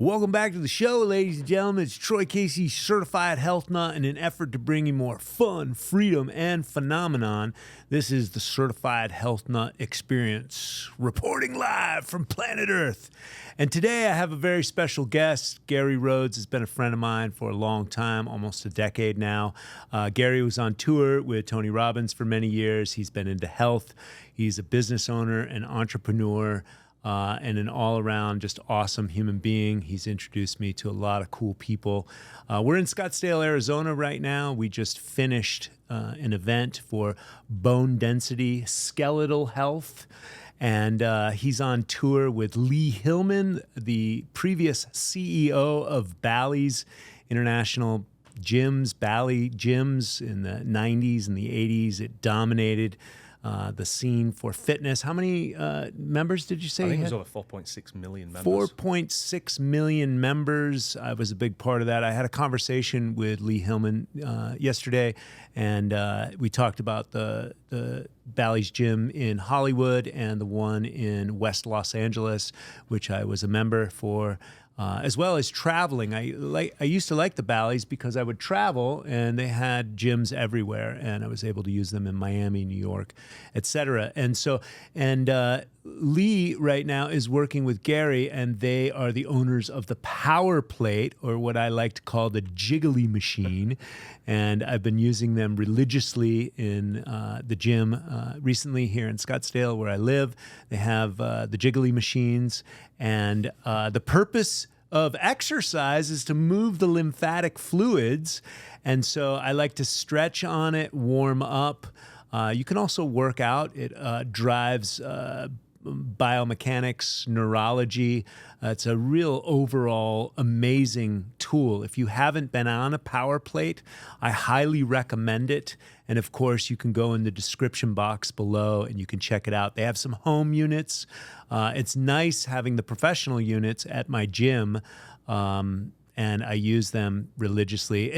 Welcome back to the show, ladies and gentlemen. It's Troy Casey, certified health nut, in an effort to bring you more fun, freedom, and phenomenon. This is the Certified Health Nut Experience, reporting live from planet Earth. And today I have a very special guest. Gary Rhodes has been a friend of mine for a long time, almost a decade now. Gary was on tour with Tony Robbins for many years. He's been into health. He's a business owner, an entrepreneur, and an all-around just awesome human being. He's introduced me to a lot of cool people. We're in Scottsdale, Arizona right now. We just finished an event for Biodensity, skeletal health. And he's on tour with Lee Hillman, the previous CEO of Bally's International Gyms, Bally Gyms in the 90s and the 80s. It dominated the scene for fitness. How many members did you say? I think it was over 4.6 million members. 4.6 million members. I was a big part of that. I had a conversation with Lee Hillman yesterday, and we talked about the Bally's Gym in Hollywood and the one in West Los Angeles, which I was a member for. As well as traveling. I used to like the Bally's because I would travel and they had gyms everywhere, and I was able to use them in Miami, New York, etc. And Lee right now is working with Gary, and they are the owners of the Powerplate, or what I like to call the jiggly machine. And I've been using them religiously in the gym recently here in Scottsdale where I live. They have the jiggly machines, and the purpose of exercise is to move the lymphatic fluids. And so I like to stretch on it, warm up. You can also work out. It drives biomechanics, neurology. It's a real overall amazing tool. If you haven't been on a Powerplate, I highly recommend it. And of course, you can go in the description box below and you can check it out. They have some home units. It's nice having the professional units at my gym. And I use them religiously.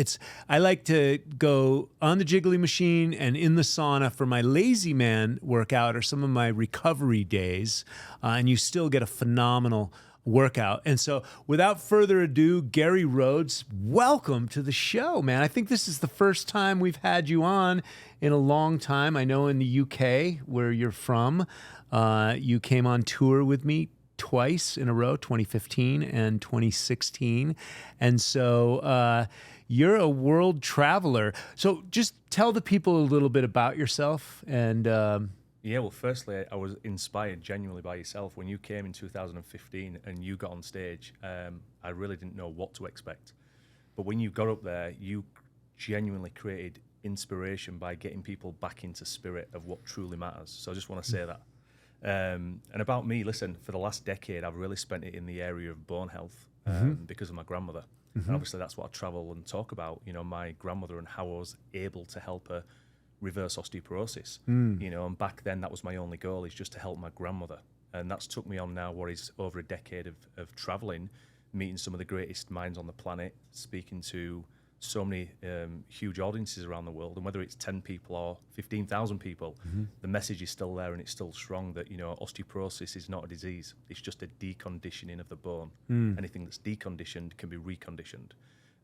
I like to go on the jiggly machine and in the sauna for my lazy man workout or some of my recovery days, and you still get a phenomenal workout. And so without further ado, Gary Rhodes, welcome to the show, man. I think this is the first time we've had you on in a long time. I know in the UK, where you're from, you came on tour with me twice in a row, 2015 and 2016. And so you're a world traveler. So just tell the people a little bit about yourself. And yeah, well, firstly, I was inspired genuinely by yourself. When you came in 2015 and you got on stage, I really didn't know what to expect. But when you got up there, you genuinely created inspiration by getting people back into spirit of what truly matters. So I just want to say that. And about me, listen, for the last decade, I've really spent it in the area of bone health because of my grandmother. And obviously that's what I travel and talk about, you know, my grandmother and how I was able to help her reverse osteoporosis. You know, and back then that was my only goal, is just to help my grandmother. And that's took me on now what is over a decade of traveling, meeting some of the greatest minds on the planet, speaking to so many huge audiences around the world, and whether it's 10 people or 15,000 people, the message is still there and it's still strong that, you know, osteoporosis is not a disease. It's just a deconditioning of the bone. Anything that's deconditioned can be reconditioned.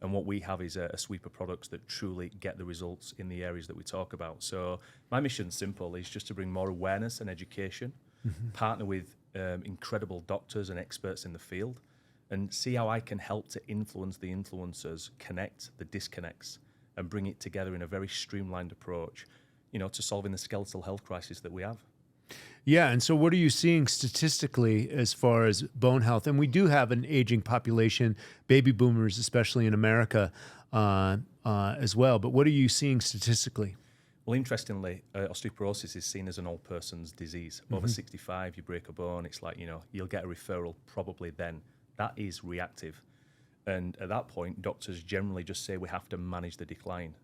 And what we have is a sweep of products that truly get the results in the areas that we talk about. So my mission's simple, is just to bring more awareness and education, partner with incredible doctors and experts in the field, and see how I can help to influence the influencers, connect the disconnects, and bring it together in a very streamlined approach, you know, to solving the skeletal health crisis that we have. yeah, and so what are you seeing statistically as far as bone health? And we do have an aging population, baby boomers, especially in America as well. But what are you seeing statistically? Well, interestingly, osteoporosis is seen as an old person's disease. Over 65, you break a bone, it's like, you know, you'll get a referral probably then. That is reactive. And at that point, doctors generally just say we have to manage the decline.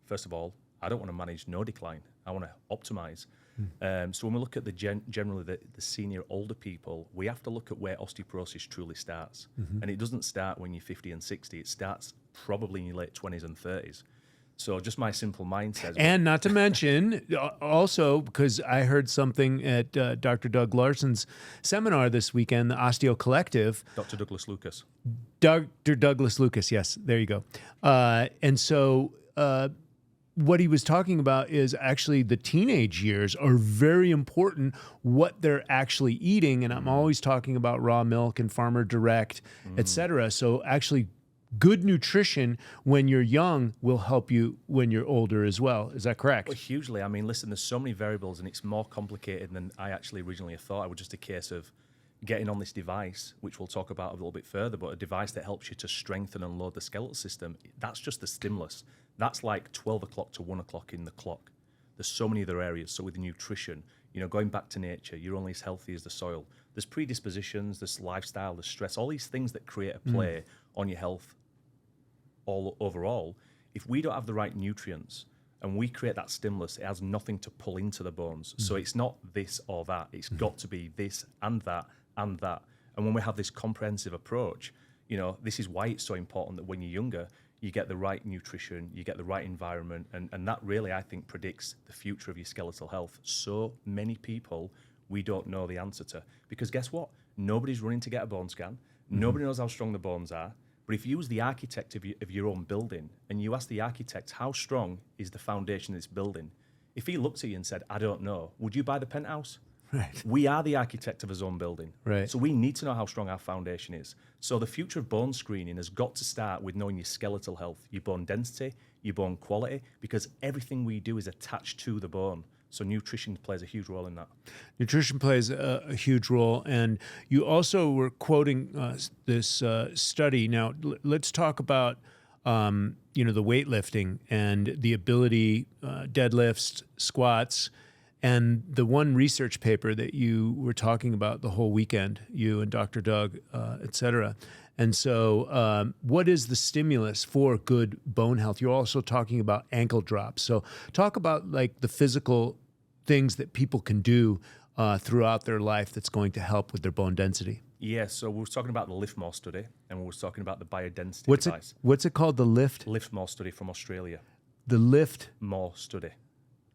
First of all, I don't want to manage no decline. I want to optimize. So when we look at generally the senior older people, we have to look at where osteoporosis truly starts. And it doesn't start when you're 50 and 60. It starts probably in your late 20s and 30s. So just my simple mindset. And not to mention, also, because I heard something at Dr. Doug Larson's seminar this weekend, the Osteo Collective. Dr. Douglas Lucas. Dr. Douglas Lucas, yes, there you go. And so what he was talking about is actually the teenage years are very important, what they're actually eating. And I'm always talking about raw milk and farmer direct, et cetera. So actually good nutrition when you're young will help you when you're older as well. Is that correct? Well, hugely. I mean, listen, there's so many variables and it's more complicated than I actually originally thought. It was just a case of getting on this device, which we'll talk about a little bit further, but a device that helps you to strengthen and load the skeletal system. That's just the stimulus. That's like 12 o'clock to 1 o'clock in the clock. There's so many other areas. So with nutrition, going back to nature, you're only as healthy as the soil. There's predispositions, there's lifestyle, there's stress, all these things that create a play on your health all overall. If we don't have the right nutrients and we create that stimulus, it has nothing to pull into the bones. So it's not this or that. It's got to be this and that and that. And when we have this comprehensive approach, this is why it's so important that when you're younger, you get the right nutrition, you get the right environment, and that really, I think, predicts the future of your skeletal health. So many people we don't know the answer to. Because guess what? Nobody's running to get a bone scan. Nobody knows how strong the bones are. But if you was the architect of your own building and you ask the architect, how strong is the foundation of this building? If he looked at you and said, I don't know, would you buy the penthouse? Right. We are the architect of his own building. Right. So we need to know how strong our foundation is. So the future of bone screening has got to start with knowing your skeletal health, your bone density, your bone quality, because everything we do is attached to the bone. So nutrition plays a huge role in that. Nutrition plays a huge role. And you also were quoting this study. Now, let's talk about, the weightlifting and the ability, deadlifts, squats, and the one research paper that you were talking about the whole weekend, you and Dr. Doug, et cetera. And so what is the stimulus for good bone health? You're also talking about ankle drops. So talk about like the physical things that people can do throughout their life that's going to help with their bone density. Yeah, so we were talking about the Lift More study, and we were talking about the Biodensity What's device. What's it called? The Lift? Lift More study from Australia. The Lift? More study.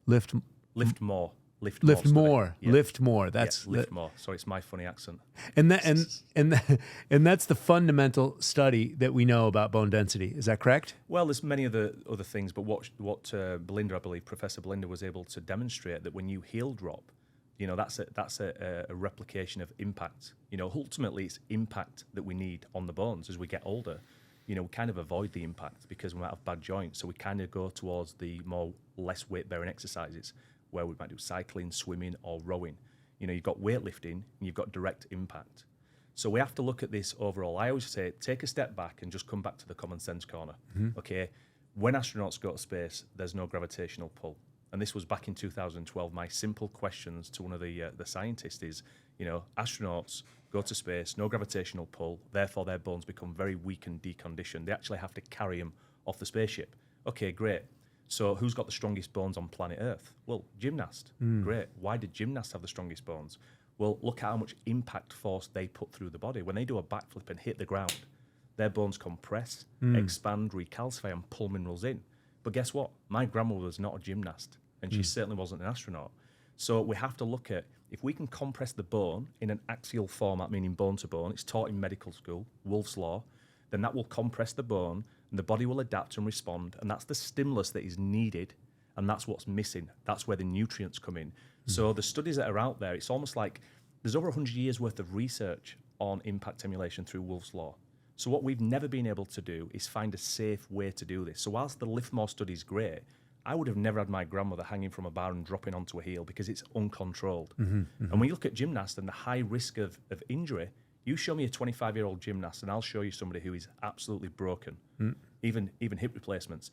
Lift More. Lift More. Lift study. more. Yeah. Lift more. That's Lift More. Sorry, it's my funny accent. And that's the fundamental study that we know about bone density. Is that correct? Well, there's many other things, but what Belinda, I believe, Professor Belinda was able to demonstrate that when you heel drop, that's a replication of impact. Ultimately, it's impact that we need on the bones as we get older. We kind of avoid the impact because we might have bad joints, so we kind of go towards the more less weight-bearing exercises, where we might do cycling, swimming, or rowing. You've got weightlifting and you've got direct impact. So we have to look at this overall. I always say, take a step back and just come back to the common sense corner. Okay, when astronauts go to space, there's no gravitational pull. And this was back in 2012. My simple questions to one of the scientists is, astronauts go to space, no gravitational pull, therefore their bones become very weak and deconditioned. They actually have to carry them off the spaceship. Okay, great. So who's got the strongest bones on planet Earth? Well, gymnast. Great. Why did gymnasts have the strongest bones? Well, look at how much impact force they put through the body. When they do a backflip and hit the ground, their bones compress, expand, recalcify, and pull minerals in. But guess what? My grandmother was not a gymnast, and she certainly wasn't an astronaut. So we have to look at, if we can compress the bone in an axial format, meaning bone to bone, it's taught in medical school, Wolff's Law, then that will compress the bone, and the body will adapt and respond, and that's the stimulus that is needed, and that's what's missing. That's where the nutrients come in. So the studies that are out there, it's almost like there's over 100 years worth of research on impact emulation through Wolff's Law. So what we've never been able to do is find a safe way to do this. So whilst the Lift More study is great, I would have never had my grandmother hanging from a bar and dropping onto a heel because it's uncontrolled. And when you look at gymnasts and the high risk of injury, you show me a 25-year-old gymnast and I'll show you somebody who is absolutely broken, even hip replacements.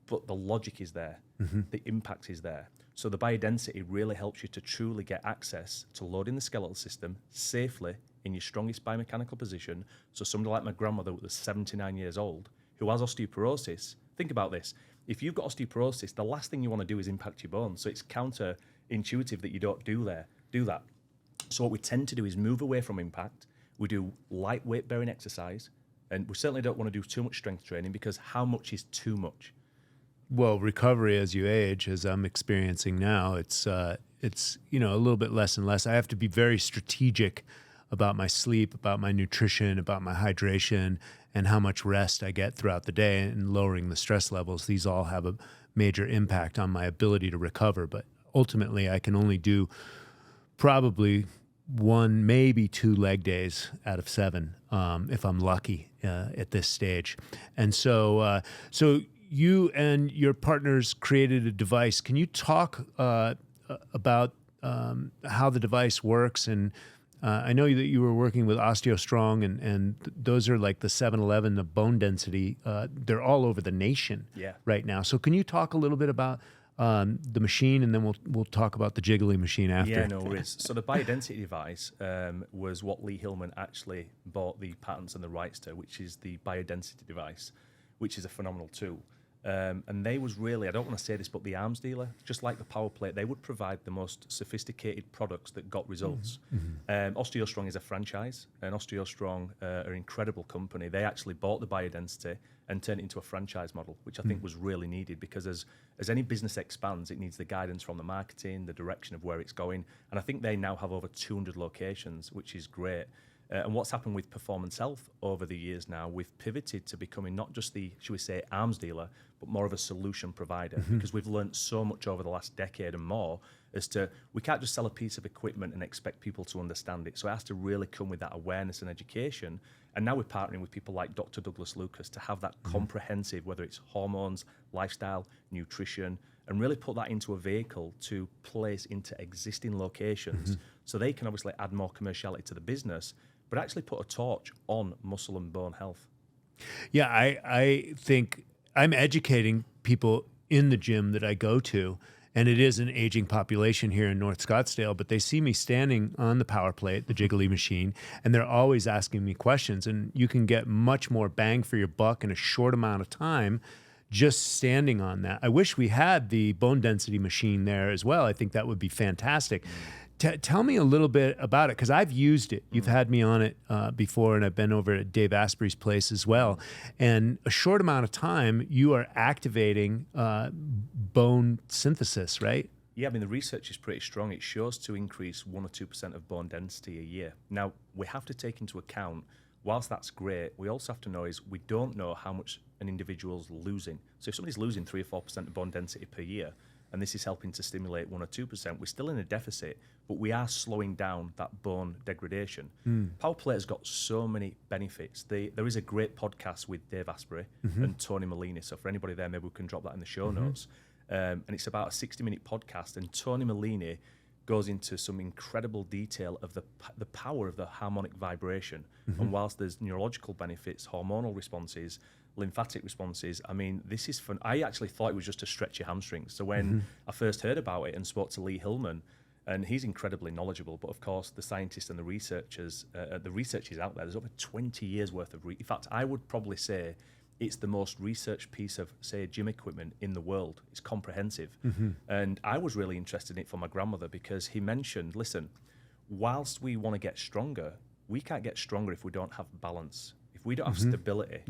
But the logic is there, the impact is there. So the biodensity really helps you to truly get access to loading the skeletal system safely in your strongest biomechanical position. So somebody like my grandmother who was 79 years old, who has osteoporosis, think about this. If you've got osteoporosis, the last thing you want to do is impact your bones. So it's counterintuitive that you don't do that. So what we tend to do is move away from impact. We do lightweight bearing exercise, and we certainly don't want to do too much strength training because how much is too much? well, recovery as you age, as I'm experiencing now, it's a little bit less and less. I have to be very strategic about my sleep, about my nutrition, about my hydration, and how much rest I get throughout the day, and lowering the stress levels. These all have a major impact on my ability to recover. But ultimately, I can only do probably 1, maybe 2 leg days out of 7, if I'm lucky at this stage. And so you and your partners created a device. Can you talk about how the device works? And I know that you were working with OsteoStrong, and those are like the 7-Eleven, the bone density. They're all over the nation right now. So can you talk a little bit about the machine, and then we'll talk about the jiggly machine after? Yeah, no worries. So the Biodensity device was what Lee Hillman actually bought the patents and the rights to, which is the Biodensity device, which is a phenomenal tool. And they was really, I don't want to say this, but the arms dealer, just like the Powerplate, they would provide the most sophisticated products that got results. OsteoStrong is a franchise, and OsteoStrong are an incredible company. They actually bought the Biodensity and turned it into a franchise model, which I think was really needed, because as any business expands, it needs the guidance from the marketing, the direction of where it's going. And I think they now have over 200 locations, which is great. And what's happened with Performance Health over the years now, we've pivoted to becoming not just the, should we say, arms dealer, but more of a solution provider, because we've learned so much over the last decade and more as to, we can't just sell a piece of equipment and expect people to understand it. So it has to really come with that awareness and education. And now we're partnering with people like Dr. Douglas Lucas to have that comprehensive, whether it's hormones, lifestyle, nutrition, and really put that into a vehicle to place into existing locations so they can obviously add more commerciality to the business, but actually put a torch on muscle and bone health. Yeah, I think I'm educating people in the gym that I go to, and it is an aging population here in North Scottsdale, but they see me standing on the Powerplate, the jiggly machine, and they're always asking me questions. And you can get much more bang for your buck in a short amount of time just standing on that. I wish we had the bone density machine there as well. I think that would be fantastic. Tell me a little bit about it, because I've used it. You've had me on it before, and I've been over at Dave Asprey's place as well. And a short amount of time, you are activating bone synthesis, right? Yeah, I mean, the research is pretty strong. It shows to increase 1 or 2% of bone density a year. Now, we have to take into account, whilst that's great, we also have to know is we don't know how much an individual's losing. So if somebody's losing 3 or 4% of bone density per year, and this is helping to stimulate 1 or 2%, we're still in a deficit, but we are slowing down that bone degradation. Powerplate has got so many benefits. There is a great podcast with Dave Asprey and Tony Malini, so for anybody there, maybe we can drop that in the show notes. And it's about a 60-minute podcast, and Tony Malini goes into some incredible detail of the power of the harmonic vibration. And whilst there's neurological benefits, hormonal responses, lymphatic responses, I mean, this is fun. I actually thought it was just to stretch your hamstrings. So when I first heard about it and spoke to Lee Hillman, and he's incredibly knowledgeable, but of course the scientists and the researchers, the research is out there. There's over 20 years worth of in fact, I would probably say it's the most researched piece of, say, gym equipment in the world. It's comprehensive. And I was really interested in it for my grandmother, because he mentioned, listen, whilst we want to get stronger, we can't get stronger if we don't have balance. If we don't have stability,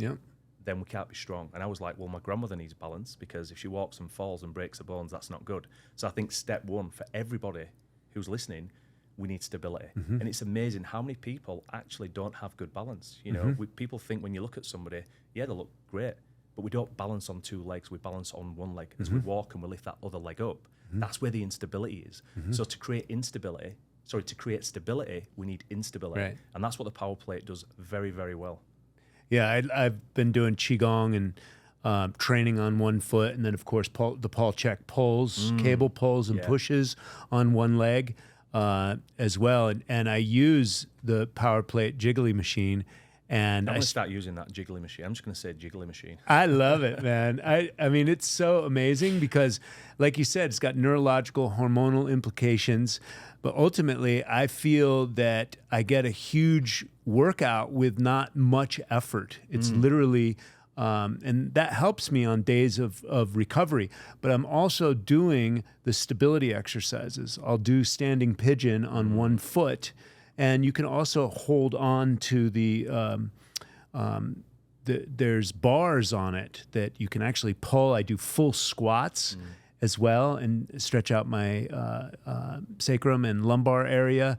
then we can't be strong. And I was like, well, my grandmother needs balance, because if she walks and falls and breaks her bones, that's not good. So I think step one for everybody who's listening, we need stability. And it's amazing how many people actually don't have good balance. You know, people think when you look at somebody, yeah, they look great, but we don't balance on 2 legs. We balance on 1 leg. As we walk and we lift that other leg up, that's where the instability is. So to create stability, we need instability. Right. And that's what the Powerplate does very, very well. Yeah, I've been doing Qigong and training on 1 foot, and then, of course, the Paul Chek pulls, cable pulls and pushes on 1 leg as well. And I use the Powerplate jiggly machine. And I'm going to start using that jiggly machine. I'm just going to say jiggly machine. I love it, man. I mean, it's so amazing because, like you said, it's got neurological, hormonal implications. But ultimately, I feel that I get a huge workout with not much effort. It's literally, and that helps me on days of recovery. But I'm also doing the stability exercises. I'll do standing pigeon on 1 foot. And you can also hold on to the there's bars on it that you can actually pull. I do full squats as well and stretch out my sacrum and lumbar area.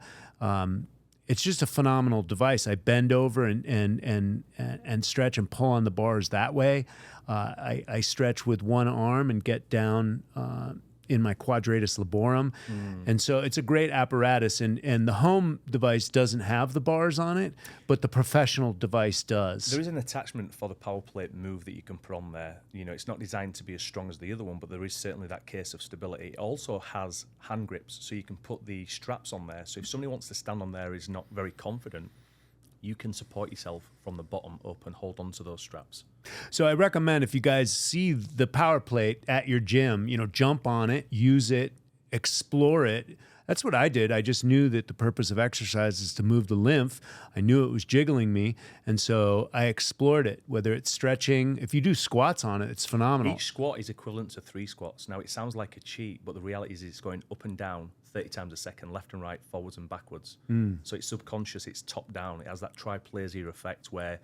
It's just a phenomenal device. I bend over and stretch and pull on the bars that way. I stretch with one arm and get down in my quadratus laborum. And so it's a great apparatus. And the home device doesn't have the bars on it, but the professional device does. There is an attachment for the Powerplate Move that you can put on there. You know, it's not designed to be as strong as the other one, but there is certainly that case of stability. It also has hand grips, so you can put the straps on there. So if somebody wants to stand on there is not very confident, you can support yourself from the bottom up and hold on to those straps. So I recommend, if you guys see the Powerplate at your gym, you know, jump on it, use it, explore it. That's what I did. I just knew that the purpose of exercise is to move the lymph. I knew it was jiggling me, and so I explored it, whether it's stretching. If you do squats on it, it's phenomenal. Each squat is equivalent to 3 squats. Now, it sounds like a cheat, but the reality is it's going up and down 30 times a second, left and right, forwards and backwards. So it's subconscious, it's top down. It has that triplasia effect where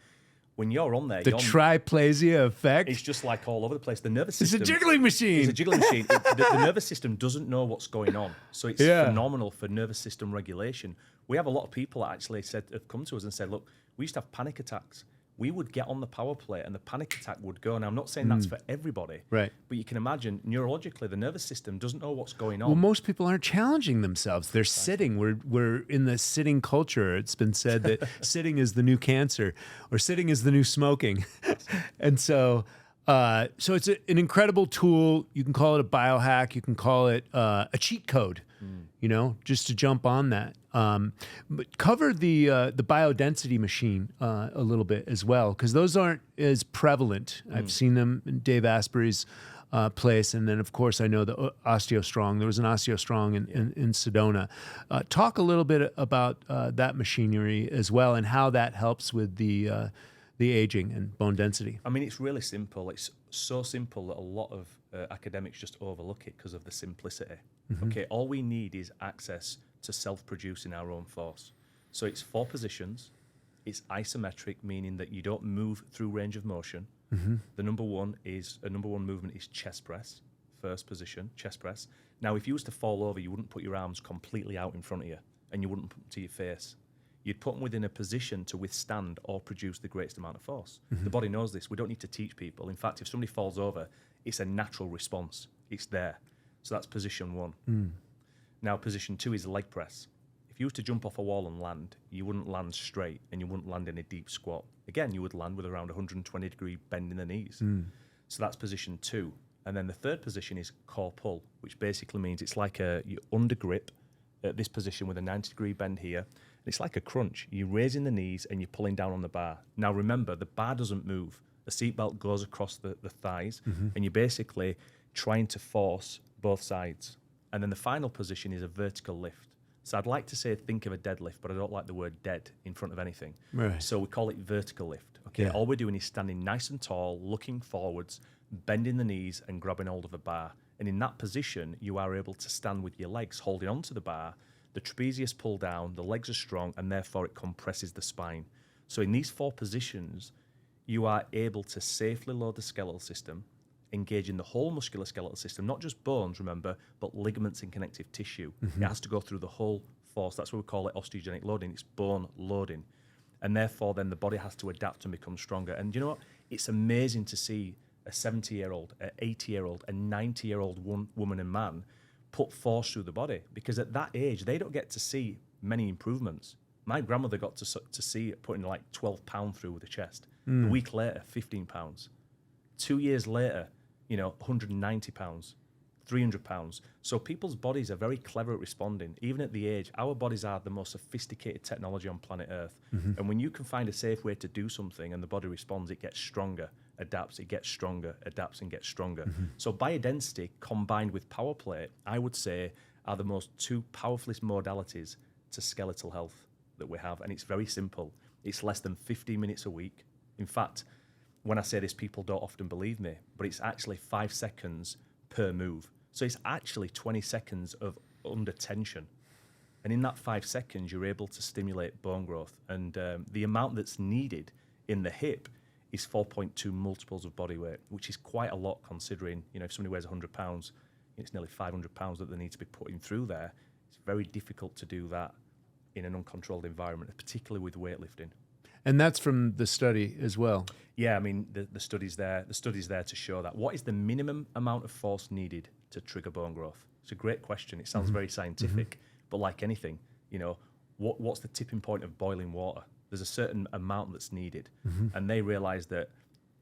when you're on there... The triplasia effect? It's just like all over the place. The nervous system... It's a jiggling machine. It's a jiggling machine. The nervous system doesn't know what's going on. So it's phenomenal for nervous system regulation. We have a lot of people that actually have come to us and said, look, we used to have panic attacks. We would get on the Powerplate and the panic attack would go. Now, I'm not saying that's for everybody, right? But you can imagine neurologically, the nervous system doesn't know what's going on. Well, most people aren't challenging themselves. They're sitting. We're in the sitting culture. It's been said that sitting is the new cancer, or sitting is the new smoking. And so it's an incredible tool. You can call it a biohack. You can call it a cheat code, you know, just to jump on that. But cover the biodensity machine a little bit as well, because those aren't as prevalent. I've seen them in Dave Asprey's place, and then of course I know the OsteoStrong. There was an OsteoStrong in Sedona. Talk a little bit about that machinery as well, and how that helps with the aging and bone density. I mean, it's really simple. It's so simple that a lot of academics just overlook it because of the simplicity. Okay, all we need is access to self-producing our own force. So it's 4 positions. It's isometric, meaning that you don't move through range of motion. The number one movement is chest press. First position, chest press. Now, if you was to fall over, you wouldn't put your arms completely out in front of you, and you wouldn't put them to your face. You'd put them within a position to withstand or produce the greatest amount of force. The body knows this. We don't need to teach people. In fact, if somebody falls over, it's a natural response. It's there. So that's position 1. Now, position 2 is leg press. If you were to jump off a wall and land, you wouldn't land straight and you wouldn't land in a deep squat. Again, you would land with around 120-degree bend in the knees. So that's position 2. And then the third position is core pull, which basically means it's like you under grip at this position with a 90-degree bend here. And it's like a crunch. You're raising the knees and you're pulling down on the bar. Now, remember, the bar doesn't move. The seatbelt goes across the thighs, and you're basically trying to force both sides. And then the final position is a vertical lift. So I'd like to say think of a deadlift, but I don't like the word dead in front of anything. Right. So we call it vertical lift. Okay. All we're doing is standing nice and tall, looking forwards, bending the knees and grabbing hold of a bar. And in that position, you are able to stand with your legs holding onto the bar, the trapezius pull down, the legs are strong, and therefore it compresses the spine. So in these 4 positions, you are able to safely load the skeletal system, engaging the whole musculoskeletal system, not just bones, remember, but ligaments and connective tissue. It has to go through the whole force. That's why we call it osteogenic loading. It's bone loading. And therefore, then the body has to adapt and become stronger. And you know what? It's amazing to see a 70-year-old, an 80-year-old, a 90-year-old woman and man put force through the body. Because at that age, they don't get to see many improvements. My grandmother got to see it putting like 12 pounds through with the chest. A week later, 15 pounds. 2 years later, 190 pounds, 300 pounds. So people's bodies are very clever at responding. Even at the age, our bodies are the most sophisticated technology on planet Earth. And when you can find a safe way to do something and the body responds, it gets stronger, adapts, it gets stronger, adapts and gets stronger. So biodensity combined with Powerplate, I would say, are the most 2 powerfulest modalities to skeletal health that we have. And it's very simple. It's less than 15 minutes a week. In fact, when I say this, people don't often believe me, but it's actually 5 seconds per move. So it's actually 20 seconds of under tension. And in that 5 seconds, you're able to stimulate bone growth. And the amount that's needed in the hip is 4.2 multiples of body weight, which is quite a lot considering, if somebody weighs 100 pounds, it's nearly 500 pounds that they need to be putting through there. It's very difficult to do that in an uncontrolled environment, particularly with weightlifting. And that's from the study as well. Yeah, I mean, the study's there. The study's there to show that. What is the minimum amount of force needed to trigger bone growth? It's a great question. It sounds very scientific, but like anything, what's the tipping point of boiling water? There's a certain amount that's needed. And they realized that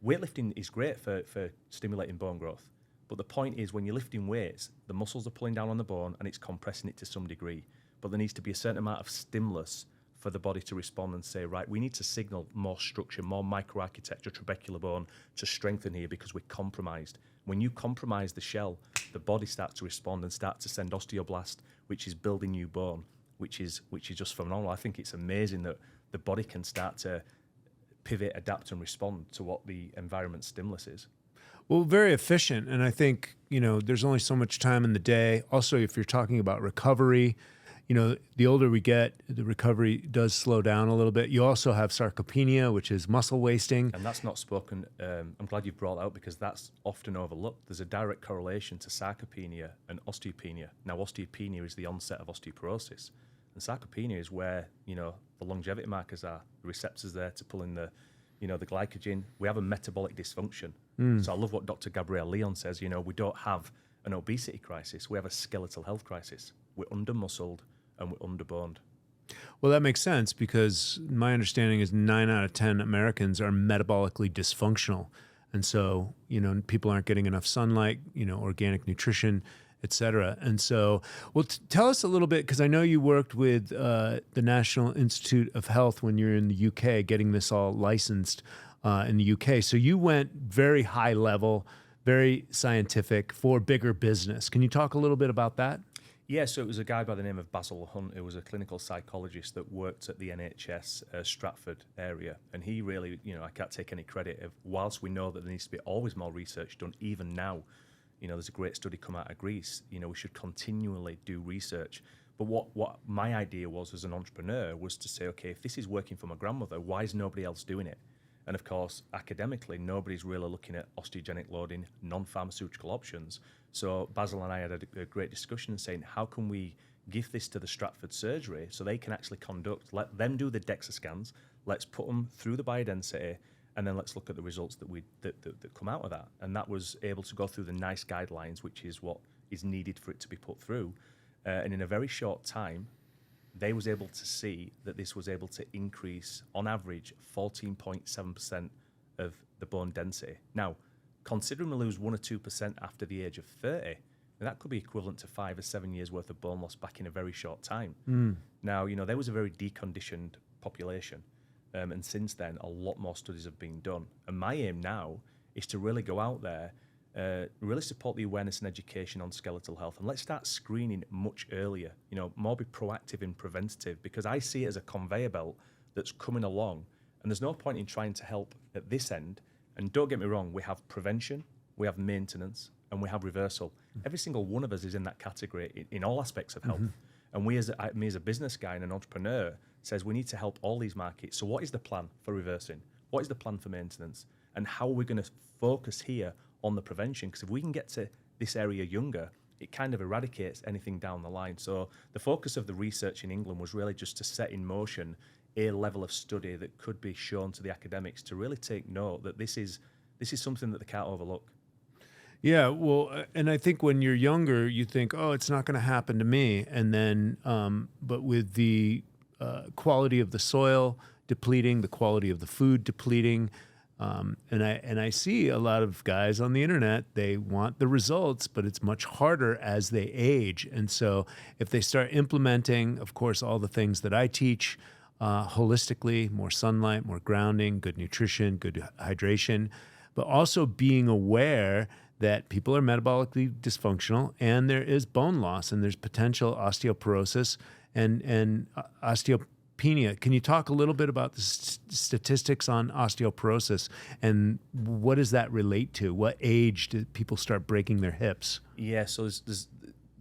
weightlifting is great for stimulating bone growth. But the point is, when you're lifting weights, the muscles are pulling down on the bone and it's compressing it to some degree. But there needs to be a certain amount of stimulus for the body to respond and say, right, we need to signal more structure, more microarchitecture, trabecular bone to strengthen here because we're compromised. When you compromise the shell, the body starts to respond and start to send osteoblast, which is building new bone, which is just phenomenal. I think it's amazing that the body can start to pivot, adapt, and respond to what the environment stimulus is. Well, very efficient. And I think, there's only so much time in the day. Also, if you're talking about recovery, the older we get, the recovery does slow down a little bit. You also have sarcopenia, which is muscle wasting. And that's not spoken. I'm glad you brought that up because that's often overlooked. There's a direct correlation to sarcopenia and osteopenia. Now, osteopenia is the onset of osteoporosis. And sarcopenia is where, the longevity markers are, the receptors there to pull in the glycogen. We have a metabolic dysfunction. So I love what Dr. Gabrielle Leon says, we don't have an obesity crisis. We have a skeletal health crisis. We're under-muscled and we're under-boned. Well, that makes sense because my understanding is 9 out of 10 Americans are metabolically dysfunctional. And so, people aren't getting enough sunlight, organic nutrition, et cetera. And so, well, tell us a little bit, because I know you worked with the National Institute of Health when you're in the UK, getting this all licensed in the UK. So you went very high level, very scientific for bigger business. Can you talk a little bit about that? Yeah, so it was a guy by the name of Basil Hunt, who was a clinical psychologist that worked at the NHS Stratford area. And he really, I can't take any credit of, whilst we know that there needs to be always more research done, even now, there's a great study come out of Greece, we should continually do research. But what my idea was as an entrepreneur was to say, okay, if this is working for my grandmother, why is nobody else doing it? And of course, academically, nobody's really looking at osteogenic loading, non-pharmaceutical options. So Basil and I had a great discussion saying, how can we give this to the Stratford surgery so they can actually let them do the DEXA scans, let's put them through the biodensity, and then let's look at the results that come out of that. And that was able to go through the NICE guidelines, which is what is needed for it to be put through. And in a very short time, they was able to see that this was able to increase, on average, 14.7% of the bone density. Now, considering we lose 1 or 2% after the age of 30, that could be equivalent to 5 or 7 years worth of bone loss back in a very short time. Now, there was a very deconditioned population. And since then, a lot more studies have been done. And my aim now is to really go out there, really support the awareness and education on skeletal health. And let's start screening much earlier, more be proactive and preventative, because I see it as a conveyor belt that's coming along. And there's no point in trying to help at this end. And don't get me wrong, we have prevention, we have maintenance, and we have reversal. Every single one of us is in that category in all aspects of health. And me as a business guy and an entrepreneur says we need to help all these markets. So what is the plan for reversing? What is the plan for maintenance? And how are we going to focus here on the prevention? Because if we can get to this area younger, it kind of eradicates anything down the line. So the focus of the research in England was really just to set in motion a level of study that could be shown to the academics to really take note that this is something that they can't overlook. Yeah, well, and I think when you're younger, you think, oh, it's not going to happen to me. And then, but with the quality of the soil depleting, the quality of the food depleting, and I see a lot of guys on the internet, they want the results, but it's much harder as they age. And so if they start implementing, of course, all the things that I teach, holistically, more sunlight, more grounding, good nutrition, good hydration, but also being aware that people are metabolically dysfunctional and there is bone loss and there's potential osteoporosis and osteopenia. Can you talk a little bit about the statistics on osteoporosis and what does that relate to? What age do people start breaking their hips? Yeah, so there's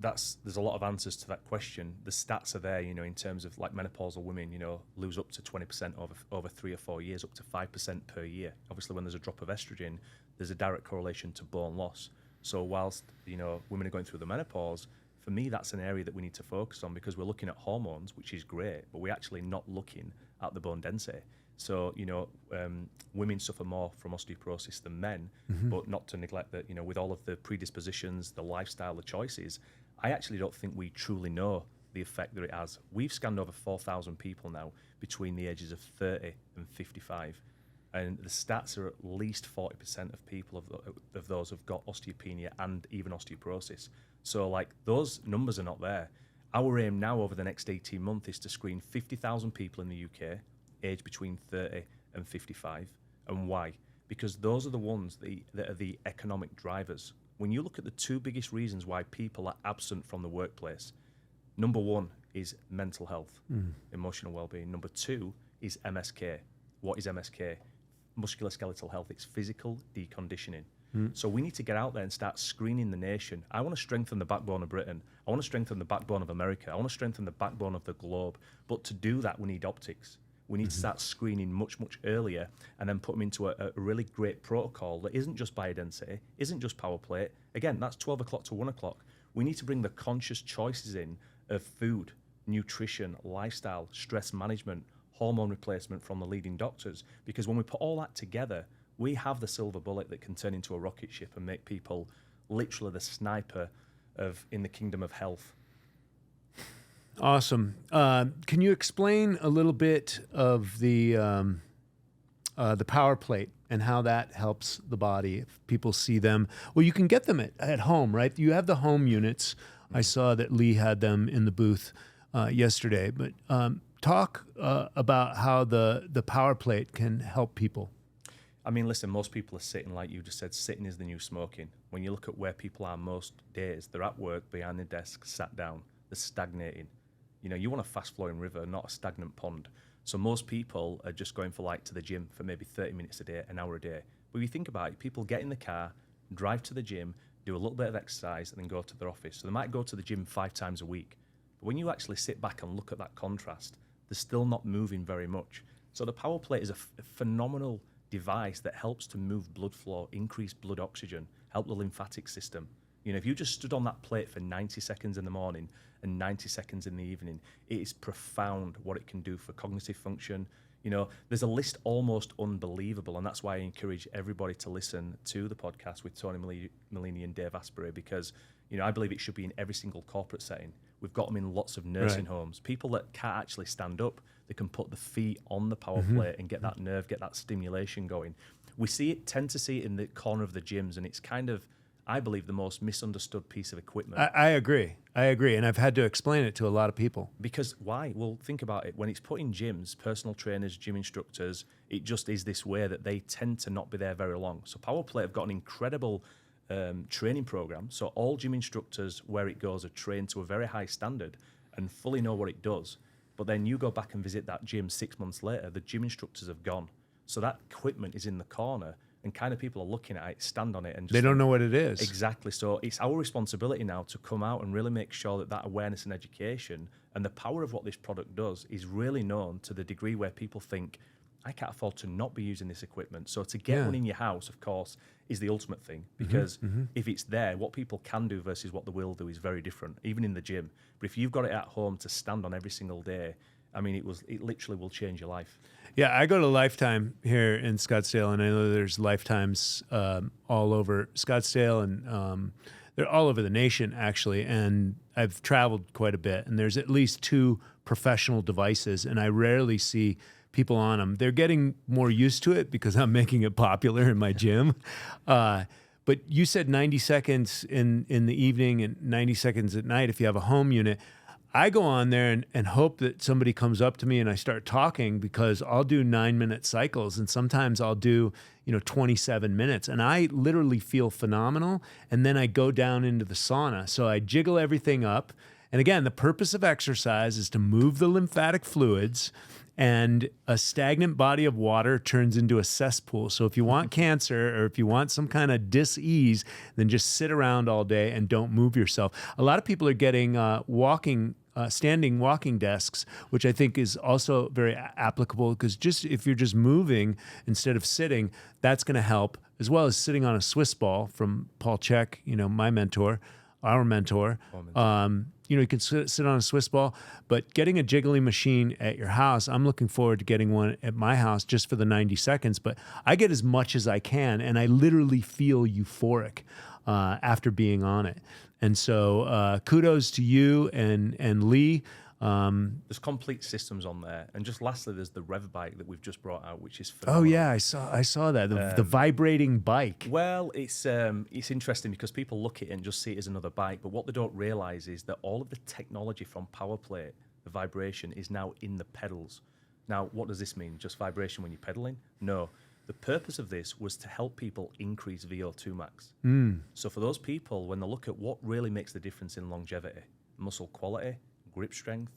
there's a lot of answers to that question. The stats are there, in terms of like menopausal women, lose up to 20% over 3 or 4 years, up to 5% per year. Obviously, when there's a drop of estrogen, there's a direct correlation to bone loss. So whilst, women are going through the menopause, for me, that's an area that we need to focus on, because we're looking at hormones, which is great, but we're actually not looking at the bone density. So, women suffer more from osteoporosis than men, but not to neglect that, with all of the predispositions, the lifestyle, the choices, I actually don't think we truly know the effect that it has. We've scanned over 4,000 people now between the ages of 30 and 55. And the stats are at least 40% of people of those have got osteopenia and even osteoporosis. So like those numbers are not there. Our aim now over the next 18 months is to screen 50,000 people in the UK, aged between 30 and 55. And why? Because those are the ones that are the economic drivers. When you look at the two biggest reasons why people are absent from the workplace, number one is mental health, emotional well-being. Number two is MSK. What is MSK? Musculoskeletal health. It's physical deconditioning. So we need to get out there and start screening the nation. I want to strengthen the backbone of Britain. I want to strengthen the backbone of America. I want to strengthen the backbone of the globe. But to do that, we need optics. We need to start screening much, much earlier and then put them into a really great protocol that isn't just biodensity, isn't just Powerplate. Again, that's 12 o'clock to 1 o'clock. We need to bring the conscious choices in of food, nutrition, lifestyle, stress management, hormone replacement from the leading doctors. Because when we put all that together, we have the silver bullet that can turn into a rocket ship and make people literally the sniper in the kingdom of health. Awesome. Can you explain a little bit of the Powerplate and how that helps the body? If people see them, well, you can get them at home, right? You have the home units. I saw that Lee had them in the booth yesterday. But talk about how the Powerplate can help people. I mean, listen, most people are sitting, like you just said, sitting is the new smoking. When you look at where people are most days, they're at work, behind their desk, sat down, they're stagnating. You want a fast-flowing river, not a stagnant pond. So most people are just going to the gym for maybe 30 minutes a day, an hour a day. But if you think about it, people get in the car, drive to the gym, do a little bit of exercise, and then go to their office. So they might go to the gym 5 times a week. But when you actually sit back and look at that contrast, they're still not moving very much. So the Powerplate is a phenomenal device that helps to move blood flow, increase blood oxygen, help the lymphatic system. If you just stood on that plate for 90 seconds in the morning and 90 seconds in the evening, it is profound what it can do for cognitive function. There's a list almost unbelievable, and that's why I encourage everybody to listen to the podcast with Tony Malini and Dave Asprey, because I believe it should be in every single corporate setting. We've got them in lots of nursing homes. People that can't actually stand up, they can put the feet on the Powerplate and get that nerve, get that stimulation going. We tend to see it in the corner of the gyms, and it's kind of, I believe, the most misunderstood piece of equipment. I agree. And I've had to explain it to a lot of people. Because why? Well, think about it. When it's put in gyms, personal trainers, gym instructors, it just is this way that they tend to not be there very long. So Powerplate have got an incredible training program. So all gym instructors, where it goes, are trained to a very high standard and fully know what it does. But then you go back and visit that gym 6 months later, the gym instructors have gone. So that equipment is in the corner, and kind of people are looking at it, stand on it, and just, they don't know what it is. Exactly. So it's our responsibility now to come out and really make sure that awareness and education and the power of what this product does is really known to the degree where people think, I can't afford to not be using this equipment. So to get one in your house, of course, is the ultimate thing, because if it's there, what people can do versus what they will do is very different, even in the gym. But if you've got it at home to stand on every single day, I mean, it literally will change your life. Yeah, I go to Lifetime here in Scottsdale, and I know there's Lifetimes all over Scottsdale, and they're all over the nation, actually. And I've traveled quite a bit, and there's at least 2 professional devices, and I rarely see people on them. They're getting more used to it because I'm making it popular in my gym. But you said 90 seconds in the evening and 90 seconds at night if you have a home unit. I go on there and hope that somebody comes up to me and I start talking, because I'll do 9-minute cycles, and sometimes I'll do 27 minutes, and I literally feel phenomenal. And then I go down into the sauna. So I jiggle everything up. And again, the purpose of exercise is to move the lymphatic fluids And a stagnant body of water turns into a cesspool. So if you want cancer or if you want some kind of dis-ease, then just sit around all day and don't move yourself. A lot of people are getting standing walking desks, which I think is also very applicable, because just if you're just moving instead of sitting, that's going to help, as well as sitting on a Swiss ball from Paul Chek, my mentor, our mentor. You can sit on a Swiss ball, but getting a jiggling machine at your house, I'm looking forward to getting one at my house just for the 90 seconds, but I get as much as I can, and I literally feel euphoric after being on it. And so kudos to you and Lee. There's complete systems on there, and just lastly, there's the Rev bike that we've just brought out, which is phenomenal. Oh yeah, I saw that, the vibrating bike. Well, it's interesting because people look at it and just see it as another bike, but what they don't realize is that all of the technology from Powerplate, the vibration, is now in the pedals. Now, what does this mean? Just vibration when you're pedaling? No. The purpose of this was to help people increase VO2 max. So for those people, when they look at what really makes the difference in longevity, muscle quality, grip strength,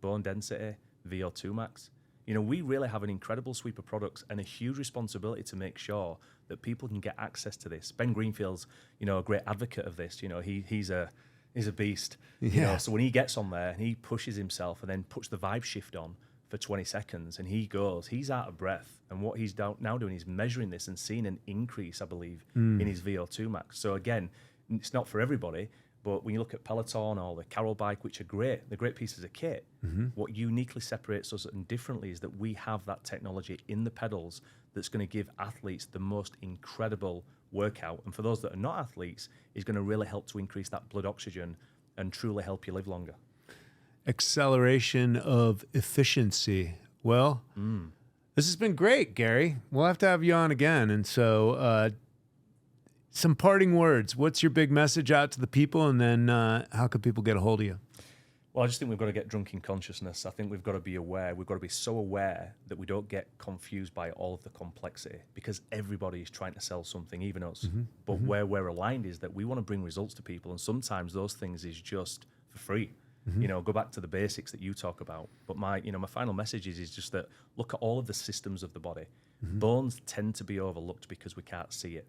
bone density, VO2 max, we really have an incredible suite of products and a huge responsibility to make sure that people can get access to this. Ben Greenfield's, a great advocate of this. He's a beast. Yeah. So when he gets on there and he pushes himself and then puts the vibe shift on for 20 seconds and he's out of breath. And what he's now doing is measuring this and seeing an increase, I believe, in his VO2 max. So again, it's not for everybody, but when you look at Peloton or the Carol bike, which are great, they're great pieces of kit, what uniquely separates us and differently is that we have that technology in the pedals that's going to give athletes the most incredible workout. And for those that are not athletes, is going to really help to increase that blood oxygen and truly help you live longer. Acceleration of efficiency. Well, this has been great, Gary. We'll have to have you on again. And so some parting words. What's your big message out to the people? And then how can people get a hold of you? Well, I just think we've got to get drunk in consciousness. I think we've got to be aware. We've got to be so aware that we don't get confused by all of the complexity, because everybody is trying to sell something, even us. But where we're aligned is that we want to bring results to people. And sometimes those things is just for free. Go back to the basics that you talk about. But my final message is just that look at all of the systems of the body. Bones tend to be overlooked because we can't see it.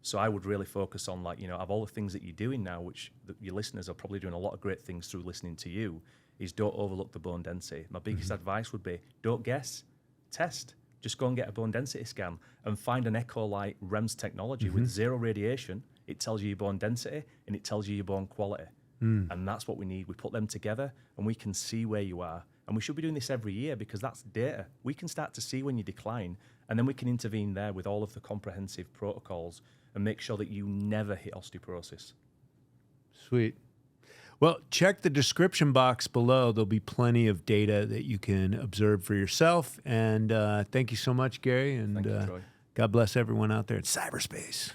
So I would really focus on, of all the things that you're doing now, which your listeners are probably doing a lot of great things through listening to you, is don't overlook the bone density. My biggest advice would be don't guess, test. Just go and get a bone density scan and find an echo-like REMS technology with zero radiation. It tells you your bone density and it tells you your bone quality. And that's what we need. We put them together and we can see where you are. And we should be doing this every year because that's data. We can start to see when you decline, and then we can intervene there with all of the comprehensive protocols and make sure that you never hit osteoporosis. Sweet. Well, check the description box below. There'll be plenty of data that you can observe for yourself. And thank you so much, Gary. And Thank you, Troy. God bless everyone out there in cyberspace.